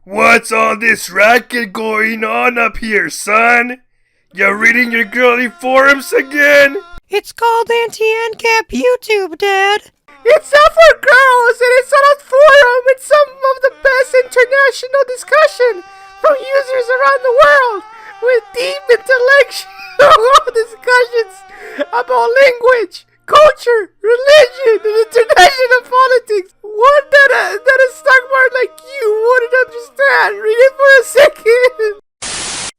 What's all this racket going on up here, son? You reading your girly forums again? It's called Anti-ANCAP YouTube, Dad. It's not for girls, and it's on a forum with some of the best international discussion from users around the world, with deep intellectual discussions about language, culture, religion, and international politics. One that a stock market like you wouldn't understand. Read it for a second.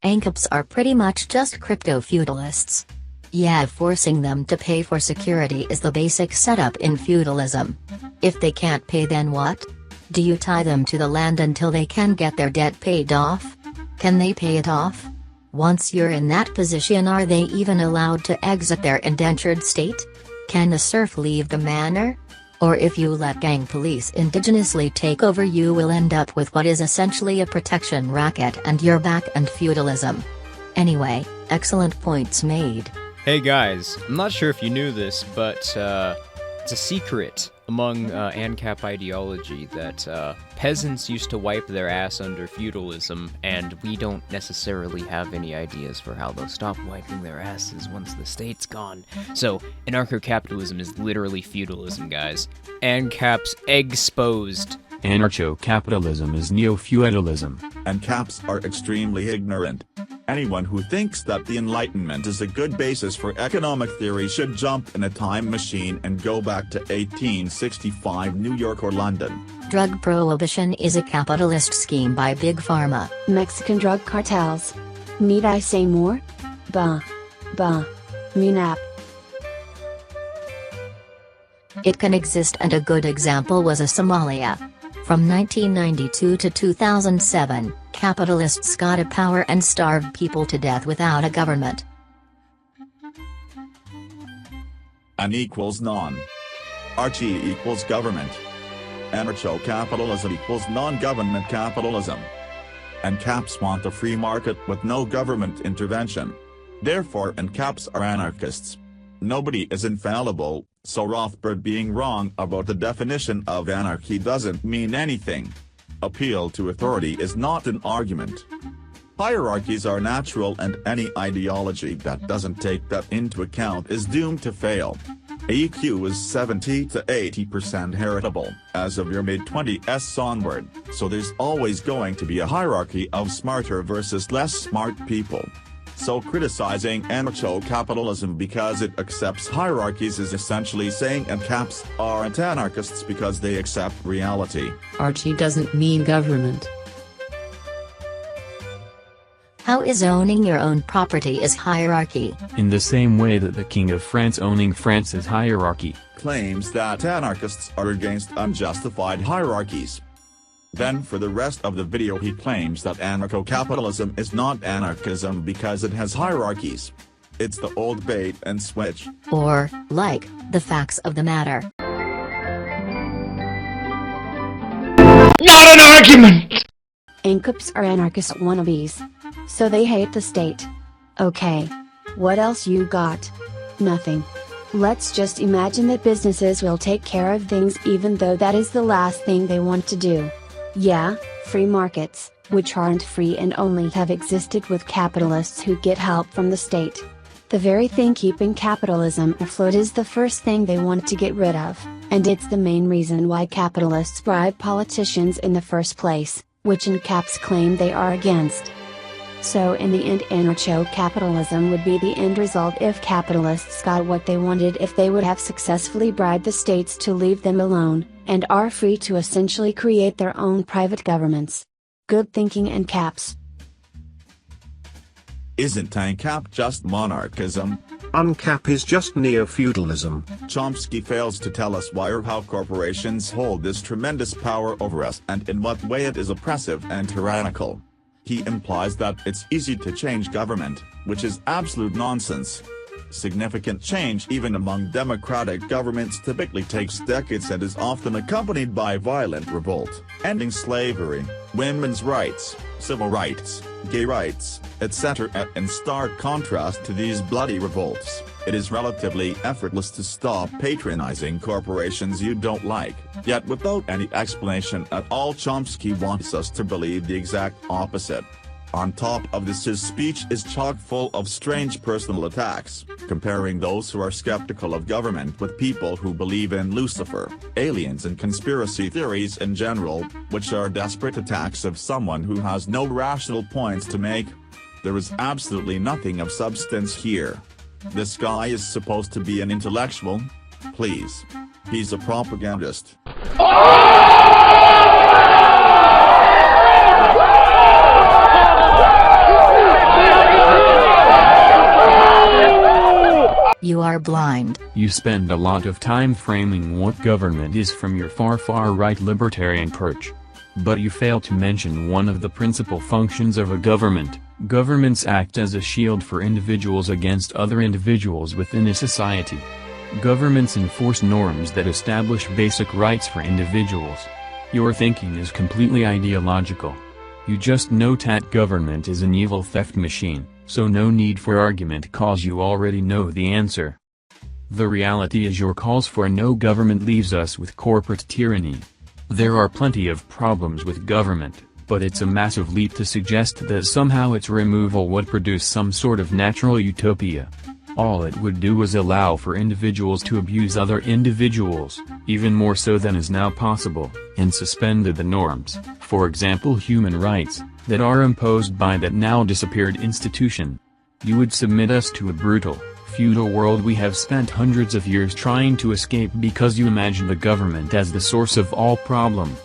ANCAPs are pretty much just crypto-feudalists. Yeah, forcing them to pay for security is the basic setup in feudalism. If they can't pay, then what? Do you tie them to the land until they can get their debt paid off? Can they pay it off? Once you're in that position, are they even allowed to exit their indentured state? Can a serf leave the manor? Or if you let gang police indigenously take over, you will end up with what is essentially a protection racket, and you're back in feudalism. Anyway, excellent points made. Hey guys, I'm not sure if you knew this, but it's a secret among ANCAP ideology that peasants used to wipe their ass under feudalism, and we don't necessarily have any ideas for how they'll stop wiping their asses once the state's gone. So, anarcho-capitalism is literally feudalism, guys. ANCAP's exposed. Anarcho-capitalism is neo-feudalism. ANCAPs are extremely ignorant. Anyone who thinks that the Enlightenment is a good basis for economic theory should jump in a time machine and go back to 1865 New York or London. Drug prohibition is a capitalist scheme by Big Pharma. Mexican drug cartels. Need I say more? Munap. It can exist, and a good example was Somalia. From 1992 to 2007, capitalists got a power and starved people to death without a government. An equals non. Archie equals government. Anarcho-capitalism equals non-government capitalism. ANCAPs want a free market with no government intervention. Therefore ANCAPs are anarchists. Nobody is infallible, so Rothbard being wrong about the definition of anarchy doesn't mean anything. Appeal to authority is not an argument. Hierarchies are natural, and any ideology that doesn't take that into account is doomed to fail. AQ is 70 to 80% heritable as of your mid-20s onward, so there's always going to be a hierarchy of smarter versus less smart people. So criticizing anarcho-capitalism because it accepts hierarchies is essentially saying ANCAPs aren't anarchists because they accept reality. Archie doesn't mean government. How is owning your own property is hierarchy? In the same way that the King of France owning France is hierarchy. Claims that anarchists are against unjustified hierarchies. Then for the rest of the video he claims that anarcho-capitalism is not anarchism because it has hierarchies. It's the old bait and switch. Or, like, the facts of the matter. Not an argument! ANCAPs are anarchist wannabes. So they hate the state. Okay. What else you got? Nothing. Let's just imagine that businesses will take care of things even though that is the last thing they want to do. Yeah, free markets, which aren't free and only have existed with capitalists who get help from the state. The very thing keeping capitalism afloat is the first thing they want to get rid of, and it's the main reason why capitalists bribe politicians in the first place, which ANCAPs claim they are against. So in the end, anarcho-capitalism would be the end result if capitalists got what they wanted, if they would have successfully bribed the states to leave them alone, and are free to essentially create their own private governments. Good thinking, ANCAPs. Isn't ANCAP just monarchism? ANCAP is just neo-feudalism. Chomsky fails to tell us why or how corporations hold this tremendous power over us and in what way it is oppressive and tyrannical. He implies that it's easy to change government, which is absolute nonsense. Significant change even among democratic governments typically takes decades and is often accompanied by violent revolt. Ending slavery, women's rights, civil rights, gay rights, etc. In stark contrast to these bloody revolts, it is relatively effortless to stop patronizing corporations you don't like. Yet without any explanation at all, Chomsky wants us to believe the exact opposite. On top of this, his speech is chock full of strange personal attacks, comparing those who are skeptical of government with people who believe in Lucifer, aliens and conspiracy theories in general, which are desperate attacks of someone who has no rational points to make. There is absolutely nothing of substance here. This guy is supposed to be an intellectual? Please. He's a propagandist. You are blind. You spend a lot of time framing what government is from your far right libertarian perch. But you fail to mention one of the principal functions of a government. Governments act as a shield for individuals against other individuals within a society. Governments enforce norms that establish basic rights for individuals. Your thinking is completely ideological. You just know that government is an evil theft machine, so no need for argument cause you already know the answer. The reality is your calls for no government leaves us with corporate tyranny. There are plenty of problems with government, but it's a massive leap to suggest that somehow its removal would produce some sort of natural utopia. All it would do is allow for individuals to abuse other individuals, even more so than is now possible, and suspended the norms, for example human rights, that are imposed by that now disappeared institution. You would submit us to a brutal, feudal world we have spent hundreds of years trying to escape because you imagine the government as the source of all problem.